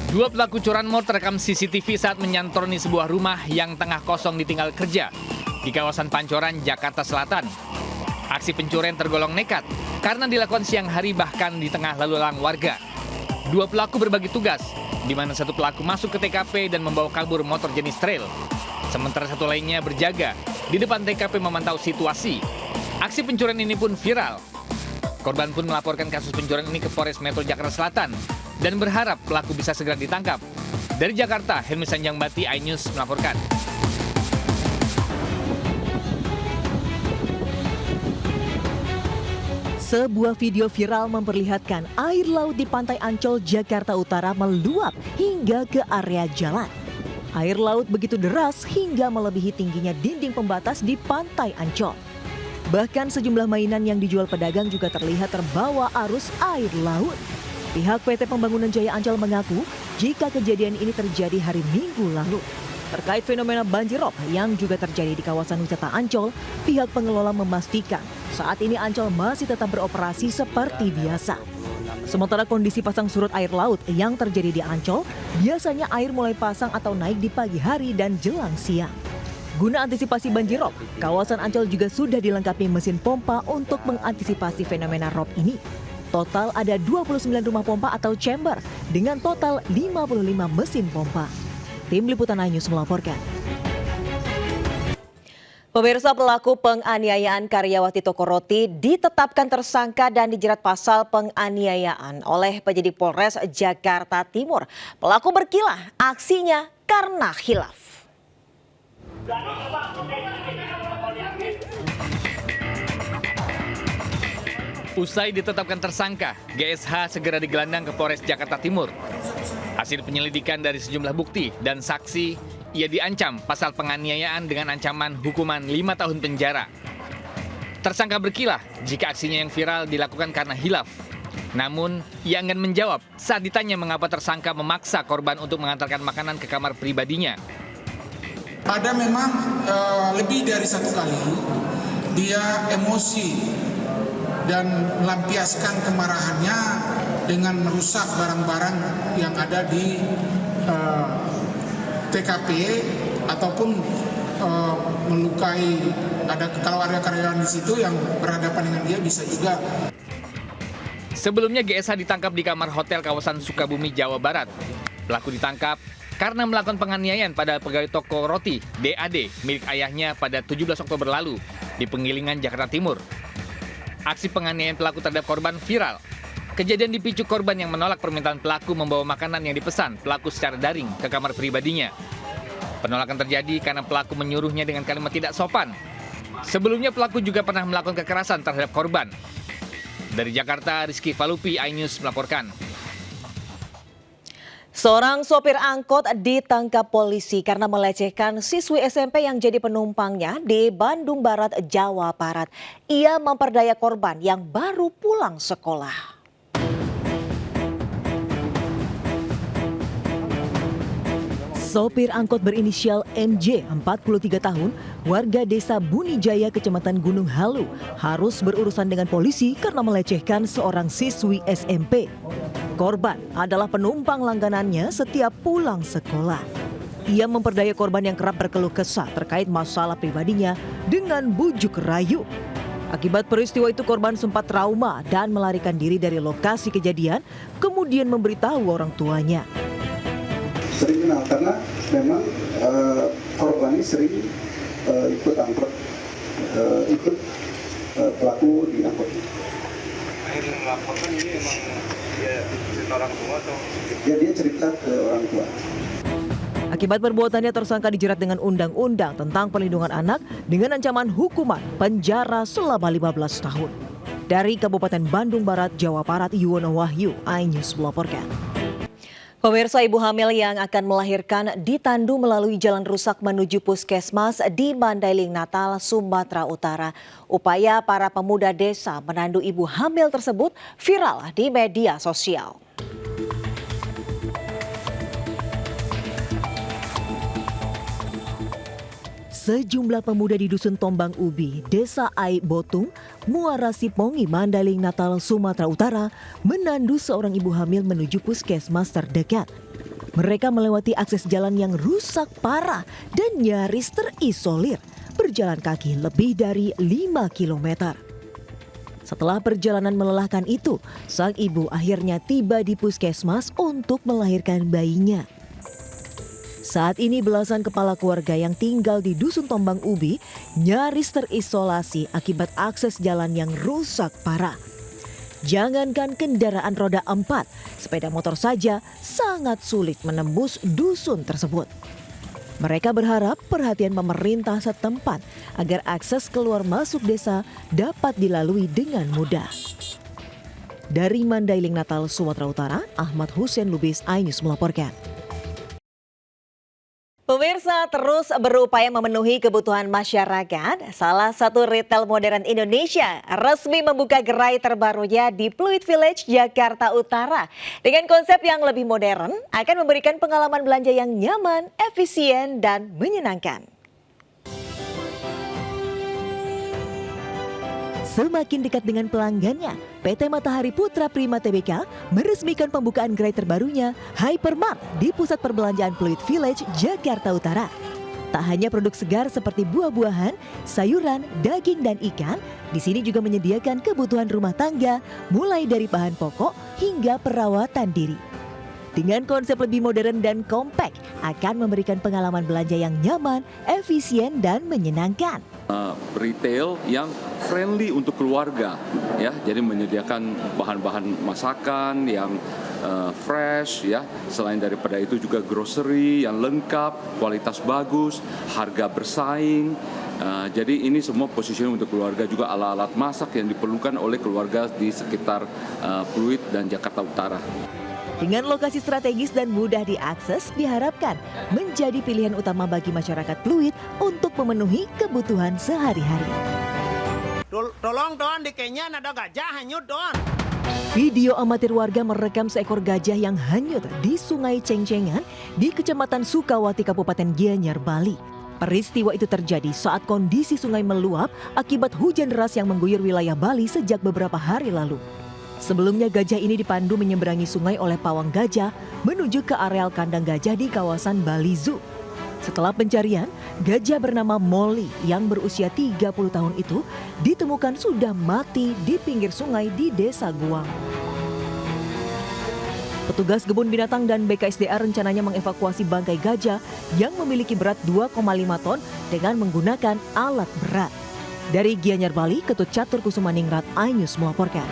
Dua pelaku curanmor terekam CCTV saat menyantroni sebuah rumah yang tengah kosong ditinggal kerja di kawasan Pancoran, Jakarta Selatan. Aksi pencurian tergolong nekat karena dilakukan siang hari bahkan di tengah lalu lalang warga. Dua pelaku berbagi tugas, di mana satu pelaku masuk ke TKP dan membawa kabur motor jenis trail. Sementara satu lainnya berjaga di depan TKP memantau situasi. Aksi pencurian ini pun viral. Korban pun melaporkan kasus pencurian ini ke Polres Metro Jakarta Selatan dan berharap pelaku bisa segera ditangkap. Dari Jakarta, Helmi Sanjangbati, iNews melaporkan. Sebuah video viral memperlihatkan air laut di Pantai Ancol, Jakarta Utara meluap hingga ke area jalan. Air laut begitu deras hingga melebihi tingginya dinding pembatas di Pantai Ancol. Bahkan sejumlah mainan yang dijual pedagang juga terlihat terbawa arus air laut. Pihak PT Pembangunan Jaya Ancol mengaku jika kejadian ini terjadi hari Minggu lalu. Terkait fenomena banjirop yang juga terjadi di kawasan wisata Ancol, pihak pengelola memastikan saat ini Ancol masih tetap beroperasi seperti biasa. Sementara kondisi pasang surut air laut yang terjadi di Ancol, biasanya air mulai pasang atau naik di pagi hari dan jelang siang. Guna antisipasi banjirop, kawasan Ancol juga sudah dilengkapi mesin pompa untuk mengantisipasi fenomena rob ini. Total ada 29 rumah pompa atau chamber dengan total 55 mesin pompa. Tim Liputan iNews melaporkan. Pemirsa, pelaku penganiayaan karyawati toko roti ditetapkan tersangka dan dijerat pasal penganiayaan oleh penyidik Polres Jakarta Timur. Pelaku berkilah aksinya karena khilaf. Usai ditetapkan tersangka, GSH segera digelandang ke Polres Jakarta Timur. Hasil penyelidikan dari sejumlah bukti dan saksi, ia diancam pasal penganiayaan dengan ancaman hukuman 5 tahun penjara. Tersangka berkilah jika aksinya yang viral dilakukan karena hilaf. Namun, ia enggan menjawab saat ditanya mengapa tersangka memaksa korban untuk mengantarkan makanan ke kamar pribadinya. Ada memang lebih dari satu kali dia emosi dan melampiaskan kemarahannya dengan merusak barang-barang yang ada di TKP ataupun melukai, kalau ada karyawan di situ yang berhadapan dengan dia bisa juga. Sebelumnya GSH ditangkap di kamar hotel kawasan Sukabumi, Jawa Barat. Pelaku ditangkap karena melakukan penganiayaan pada pegawai toko roti DAD milik ayahnya pada 17 Oktober lalu di Penggilingan, Jakarta Timur. Aksi penganiayaan pelaku terhadap korban viral. Kejadian dipicu korban yang menolak permintaan pelaku membawa makanan yang dipesan pelaku secara daring ke kamar pribadinya. Penolakan terjadi karena pelaku menyuruhnya dengan kalimat tidak sopan. Sebelumnya pelaku juga pernah melakukan kekerasan terhadap korban. Dari Jakarta, Rizky Falupi, iNews melaporkan. Seorang sopir angkot ditangkap polisi karena melecehkan siswi SMP yang jadi penumpangnya di Bandung Barat, Jawa Barat. Ia memperdaya korban yang baru pulang sekolah. Sopir angkot berinisial MJ, 43 tahun, warga desa Bunijaya, Kecamatan Gunung Halu, harus berurusan dengan polisi karena melecehkan seorang siswi SMP. Korban adalah penumpang langganannya setiap pulang sekolah. Ia memperdaya korban yang kerap berkeluh kesah terkait masalah pribadinya dengan bujuk rayu. Akibat peristiwa itu korban sempat trauma dan melarikan diri dari lokasi kejadian, kemudian memberitahu orang tuanya. Sering kenal karena memang korban ini sering ikut angkot, ikut pelaku di angkot. Akhirnya melaporkan ini emang dia cerita orang tua atau? Ya, dia cerita ke orang tua. Akibat perbuatannya tersangka dijerat dengan Undang-Undang tentang Perlindungan Anak dengan ancaman hukuman penjara selama 15 tahun. Dari Kabupaten Bandung Barat, Jawa Barat, Yuwono Wahyu, iNews melaporkan. Pemirsa, ibu hamil yang akan melahirkan ditandu melalui jalan rusak menuju puskesmas di Mandailing Natal, Sumatera Utara. Upaya para pemuda desa menandu ibu hamil tersebut viral di media sosial. Sejumlah pemuda di Dusun Tombang Ubi, Desa Ai Botung, Muara Sipongi, Mandailing Natal, Sumatera Utara menandu seorang ibu hamil menuju puskesmas terdekat. Mereka melewati akses jalan yang rusak parah dan nyaris terisolir, berjalan kaki lebih dari 5 km. Setelah perjalanan melelahkan itu, sang ibu akhirnya tiba di puskesmas untuk melahirkan bayinya. Saat ini belasan kepala keluarga yang tinggal di Dusun Tombang Ubi nyaris terisolasi akibat akses jalan yang rusak parah. Jangankan kendaraan roda 4, sepeda motor saja sangat sulit menembus dusun tersebut. Mereka berharap perhatian pemerintah setempat agar akses keluar masuk desa dapat dilalui dengan mudah. Dari Mandailing Natal, Sumatera Utara, Ahmad Hussein Lubis, iNews melaporkan. Pemirsa, terus berupaya memenuhi kebutuhan masyarakat, salah satu retail modern Indonesia resmi membuka gerai terbarunya di Pluit Village, Jakarta Utara. Dengan konsep yang lebih modern, akan memberikan pengalaman belanja yang nyaman, efisien, dan menyenangkan. Semakin dekat dengan pelanggannya, PT Matahari Putra Prima Tbk meresmikan pembukaan gerai terbarunya Hypermart di Pusat Perbelanjaan Pluit Village, Jakarta Utara. Tak hanya produk segar seperti buah-buahan, sayuran, daging, dan ikan, di sini juga menyediakan kebutuhan rumah tangga, mulai dari bahan pokok hingga perawatan diri. Dengan konsep lebih modern dan kompak, akan memberikan pengalaman belanja yang nyaman, efisien, dan menyenangkan. Retail yang friendly untuk keluarga, ya, jadi menyediakan bahan-bahan masakan yang fresh, ya. Selain daripada itu juga grocery yang lengkap, kualitas bagus, harga bersaing. Jadi ini semua positioning untuk keluarga, juga alat-alat masak yang diperlukan oleh keluarga di sekitar Pluit dan Jakarta Utara. Dengan lokasi strategis dan mudah diakses, diharapkan menjadi pilihan utama bagi masyarakat Pluit untuk memenuhi kebutuhan sehari-hari. Tolong Don, di Kenya ada gajah hanyut Don. Video amatir warga merekam seekor gajah yang hanyut di Sungai Cengcengan di Kecamatan Sukawati, Kabupaten Gianyar, Bali. Peristiwa itu terjadi saat kondisi sungai meluap akibat hujan deras yang mengguyur wilayah Bali sejak beberapa hari lalu. Sebelumnya gajah ini dipandu menyeberangi sungai oleh pawang gajah menuju ke areal kandang gajah di kawasan Bali Zoo. Setelah pencarian, gajah bernama Molly yang berusia 30 tahun itu ditemukan sudah mati di pinggir sungai di Desa Guang. Petugas kebun binatang dan BKSDA rencananya mengevakuasi bangkai gajah yang memiliki berat 2,5 ton dengan menggunakan alat berat. Dari Gianyar, Bali, Ketut Catur Kusumaningrat, iNews melaporkan.